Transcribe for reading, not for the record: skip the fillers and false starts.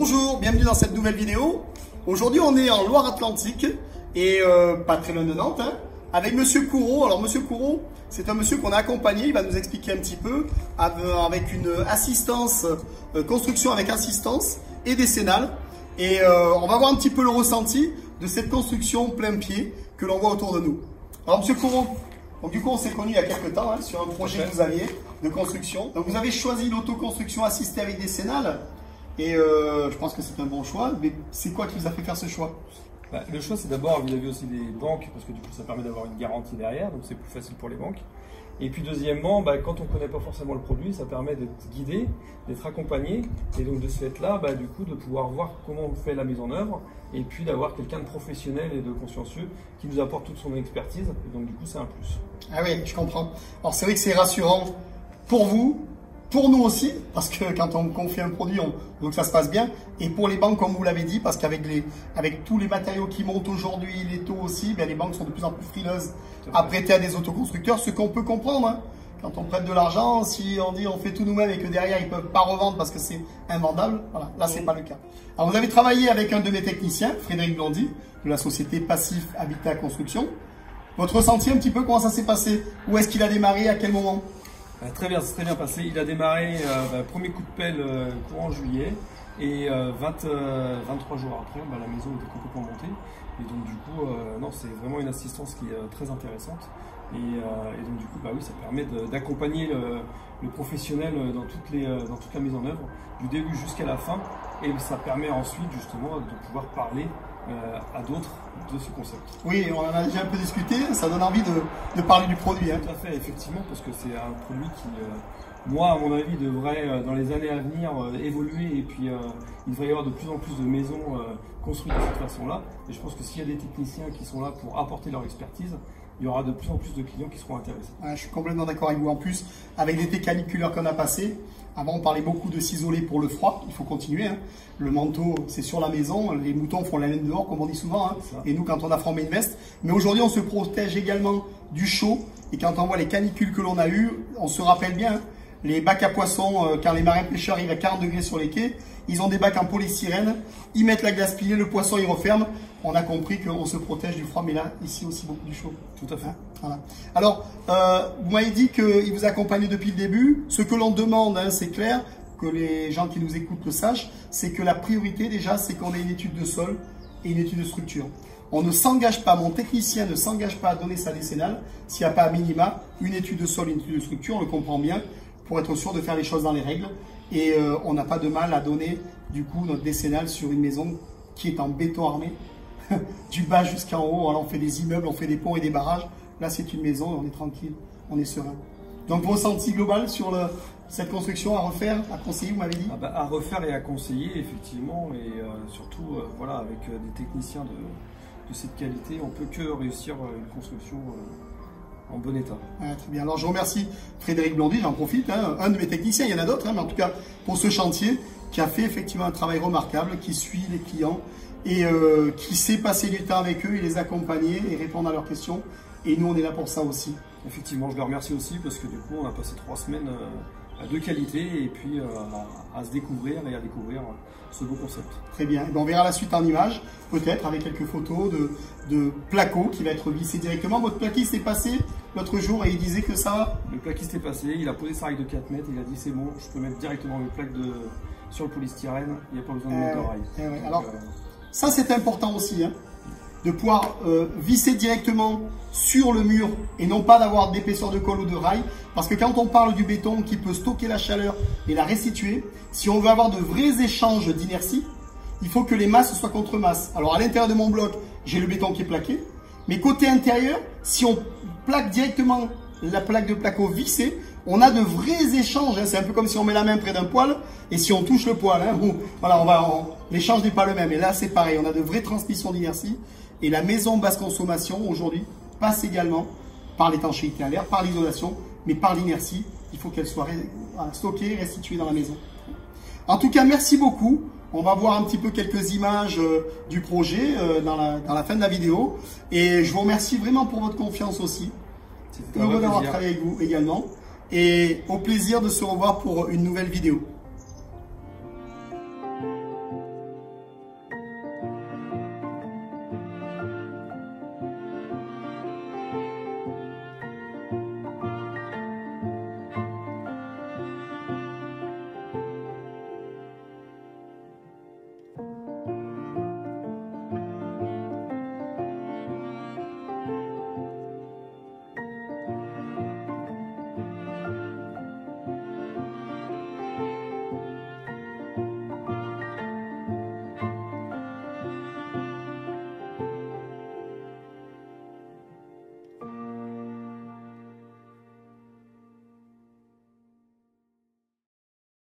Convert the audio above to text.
Bonjour, bienvenue dans cette nouvelle vidéo. Aujourd'hui, on est en Loire-Atlantique et pas très loin de Nantes, hein, avec Monsieur Courreau. Alors, Monsieur Courreau, c'est un monsieur qu'on a accompagné. Il va nous expliquer un petit peu avec une assistance, construction avec assistance et décennale. Et on va voir un petit peu le ressenti de cette construction plein pied que l'on voit autour de nous. Alors, Monsieur Courreau, donc du coup, on s'est connus il y a quelques temps hein, sur un projet que vous aviez de construction. Donc, vous avez choisi l'autoconstruction assistée avec décennale. Et je pense que c'est un bon choix, mais c'est quoi qui vous a fait faire ce choix? Le choix, c'est d'abord vis-à-vis aussi des banques, parce que du coup, ça permet d'avoir une garantie derrière, donc c'est plus facile pour les banques. Et puis deuxièmement, quand on ne connaît pas forcément le produit, ça permet d'être guidé, d'être accompagné, et donc de ce fait-là, du coup, de pouvoir voir comment on fait la mise en œuvre, et puis d'avoir quelqu'un de professionnel et de consciencieux qui nous apporte toute son expertise, et donc du coup, c'est un plus. Ah oui, je comprends. Alors c'est vrai que c'est rassurant pour vous, pour nous aussi, parce que quand on confie un produit, on veut que ça se passe bien. Et pour les banques, comme vous l'avez dit, parce qu'avec tous les matériaux qui montent aujourd'hui, les taux aussi, les banques sont de plus en plus frileuses à prêter à des autoconstructeurs, ce qu'on peut comprendre. Hein. Quand on prête de l'argent, si on dit on fait tout nous-mêmes et que derrière ils ne peuvent pas revendre parce que c'est invendable, voilà, là c'est pas le cas. Alors vous avez travaillé avec un de mes techniciens, Frédéric Blondy, de la société Passif Habitat Construction. Votre ressenti un petit peu, comment ça s'est passé? Où est-ce qu'il a démarré? À quel moment? Très bien, c'est très bien passé. Il a démarré premier coup de pelle courant juillet et 23 jours après, la maison était complètement montée. Et donc du coup, non, c'est vraiment une assistance qui est très intéressante. Et donc du coup, oui, ça permet d'accompagner le professionnel dans toute la mise en œuvre, du début jusqu'à la fin. Et ça permet ensuite justement de pouvoir parler à d'autres de ce concept. Oui, on en a déjà un peu discuté, ça donne envie de parler du produit. Hein. Tout à fait, effectivement, parce que c'est un produit qui, moi, à mon avis, devrait, dans les années à venir, évoluer. Et puis, il devrait y avoir de plus en plus de maisons construites de cette façon-là. Et je pense que s'il y a des techniciens qui sont là pour apporter leur expertise, il y aura de plus en plus de clients qui seront intéressés. Ouais, je suis complètement d'accord avec vous. En plus, avec l'été caniculaire qu'on a passé, avant on parlait beaucoup de s'isoler pour le froid, il faut continuer. Hein. Le manteau, c'est sur la maison, les moutons font la laine dehors, comme on dit souvent. Hein. Et nous, quand on a froid, on met une veste. Mais aujourd'hui, on se protège également du chaud. Et quand on voit les canicules que l'on a eues, on se rappelle bien, hein, les bacs à poissons, quand les marins pêcheurs arrivent à 40 degrés sur les quais, ils ont des bacs en polystyrène, ils mettent la glace pilée, le poisson, ils referment. On a compris qu'on se protège du froid, mais là, ici aussi, beaucoup du chaud. Tout à fait. Hein, voilà. Alors, vous m'avez dit qu'il vous accompagnait depuis le début. Ce que l'on demande, hein, c'est clair, que les gens qui nous écoutent le sachent, c'est que la priorité, déjà, c'est qu'on ait une étude de sol et une étude de structure. On ne s'engage pas, mon technicien ne s'engage pas à donner sa décennale s'il n'y a pas à minima une étude de sol et une étude de structure, on le comprend bien, pour être sûr de faire les choses dans les règles. Et on n'a pas de mal à donner, du coup, notre décennale sur une maison qui est en béton armé, du bas jusqu'en haut. Alors, on fait des immeubles, on fait des ponts et des barrages. Là, c'est une maison, on est tranquille, on est serein. Donc, ressenti global sur cette construction à refaire, à conseiller, vous m'avez dit? À refaire et à conseiller, effectivement, et surtout, voilà, avec des techniciens de cette qualité, on ne peut que réussir une construction en bon état. Ah, très bien. Alors, je remercie Frédéric Blondy, j'en profite, hein, un de mes techniciens, il y en a d'autres, hein, mais en tout cas, pour ce chantier, qui a fait effectivement un travail remarquable, qui suit les clients et qui sait passer du temps avec eux et les accompagner et répondre à leurs questions. Et nous, on est là pour ça aussi. Effectivement, je le remercie aussi parce que du coup, on a passé 3 semaines de qualité et puis à se découvrir et à découvrir ce beau concept. Très bien. On verra la suite en images, peut-être avec quelques photos de placo qui va être vissé directement. Votre plaquiste est passé l'autre jour et il disait que ça... Le plaquiste est passé, il a posé sa règle de 4 mètres, il a dit c'est bon, je peux mettre directement mes plaques sur le polystyrène, il n'y a pas besoin de mettre de rail. Ouais. Alors, ça c'est important aussi, hein, de pouvoir visser directement sur le mur et non pas d'avoir d'épaisseur de colle ou de rail. Parce que quand on parle du béton qui peut stocker la chaleur et la restituer, si on veut avoir de vrais échanges d'inertie, il faut que les masses soient contre masses. Alors à l'intérieur de mon bloc, j'ai le béton qui est plaqué. Mais côté intérieur, si on plaque directement la plaque de placo vissée, on a de vrais échanges. Hein. C'est un peu comme si on met la main près d'un poêle et si on touche le poêle. Hein, voilà, l'échange n'est pas le même. Et là, c'est pareil. On a de vraies transmissions d'inertie. Et la maison basse consommation, aujourd'hui, passe également par l'étanchéité à l'air, par l'isolation, mais par l'inertie. Il faut qu'elle soit stockée, restituée dans la maison. En tout cas, merci beaucoup. On va voir un petit peu quelques images du projet dans la fin de la vidéo. Et je vous remercie vraiment pour votre confiance aussi. Heureux d'avoir travaillé avec vous également. Et au plaisir de se revoir pour une nouvelle vidéo.